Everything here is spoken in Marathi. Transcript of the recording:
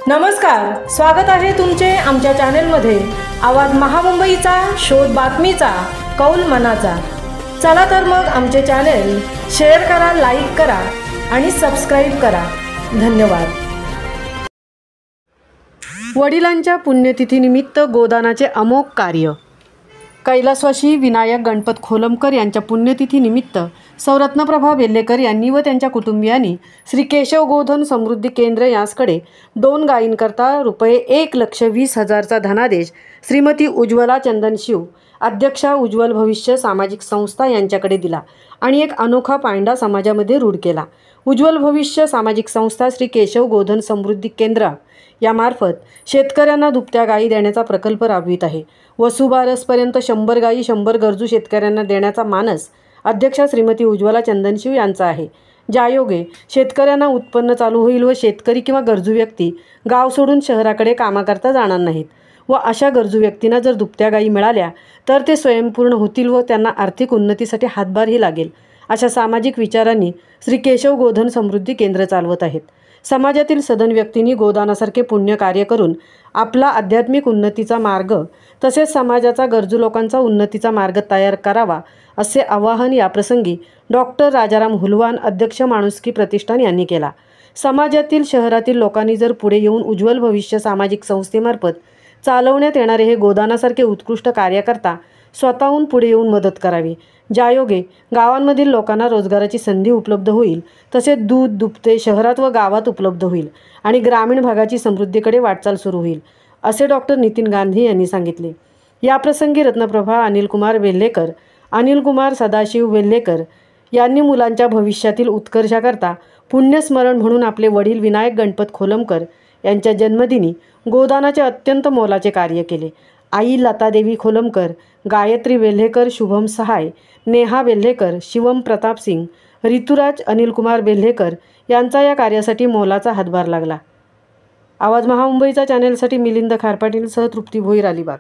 नमस्कार, स्वागत आहे तुमचे आमच्या चॅनलमध्ये। आवाज महामुंबईचा, शोध बातमीचा, कौल मनाचा। चला तर मग आमचे चॅनल शेअर करा, लाईक करा आणि सबस्क्राइब करा। धन्यवाद। वडिलांच्या पुण्यतिथीनिमित्त गोदानाचे अमोघ कार्य। कैलासवासी विनायक गणपत खोलमकर यांच्या पुण्यतिथीनिमित्त सौ रत्नप्रभा वेल्हेकर यांनी व त्यांच्या कुटुंबियांनी श्री केशव गोधन समृद्धी केंद्र यासकडे 2 गायींकरता ₹1,20,000चा धनादेश श्रीमती उज्ज्वला चंदनशिव, अध्यक्षा उज्ज्वल भविष्य सामाजिक संस्था यांच्याकडे दिला आणि एक अनोखा पायंडा समाजामध्ये रूढ केला। उज्ज्वल भविष्य सामाजिक संस्था श्री केशव गोधन समृद्धी केंद्र यामार्फत शेतकऱ्यांना दुभत्या गायी देण्याचा प्रकल्प राबवित आहे। वसुबारसपर्यंत 100 गायी 100 गरजू शेतकऱ्यांना देण्याचा मानस अध्यक्षा श्रीमती उज्ज्वला चंदनशिव यांचा आहे। ज्यायोगे शेतकऱ्यांना उत्पन्न चालू होईल व शेतकरी किंवा गरजू व्यक्ती गाव सोडून शहराकडे कामाकरता जाणार नाहीत व अशा गरजू व्यक्तींना जर दुभत्या गायी मिळाल्या तर ते स्वयंपूर्ण होतील व त्यांना आर्थिक उन्नतीसाठी हातभारही लागेल। अशा सामाजिक विचारांनी श्री केशव गोधन समृद्धी केंद्र चालवत आहेत। समाजातील सदन व्यक्तींनी गोदानासारखे पुण्य कार्य करून आपला आध्यात्मिक उन्नतीचा मार्ग तसेच समाजाचा गरजू लोकांचा उन्नतीचा मार्ग तयार करावा असे आवाहन याप्रसंगी डॉक्टर राजाराम हुलवान, अध्यक्ष माणुसकी प्रतिष्ठान यांनी केला। समाजातील शहरातील लोकांनी जर पुढे येऊन उज्ज्वल भविष्य सामाजिक संस्थेमार्फत चालवण्यात येणारे हे गोदानासारखे उत्कृष्ट कार्य करता स्वतःहून पुढे येऊन मदत करावी, ज्यायोगे गावांमधील लोकांना रोजगाराची संधी उपलब्ध होईल, तसेच दूध दुभते शहरात व गावात उपलब्ध होईल आणि ग्रामीण भागाची समृद्धीकडे वाटचाल सुरू होईल, असे डॉक्टर नितीन गांधी यांनी सांगितले। याप्रसंगी रत्नप्रभा अनिलकुमार वेल्हेकर, अनिलकुमार सदाशिव वेल्हेकर यांनी मुलांच्या भविष्यातील उत्कर्षाकरता पुण्यस्मरण म्हणून आपले वडील विनायक गणपत खोलमकर यांच्या जन्मदिनी गोदानाचे अत्यंत मोलाचे कार्य केले। आई लतादेवी खोलमकर, गायत्री वेल्हेकर, शुभम सहाय, नेहा वेल्हेकर, शिवम प्रताप सिंग, ऋतुराज अनिलकुमार वेल्हेकर यांचा या कार्यासाठी मोलाचा हातभार लागला। आवाज महामुंबईचा चॅनेलसाठी मिलिंद खारपाटीलसह तृप्ती भोईर, अलिबाग।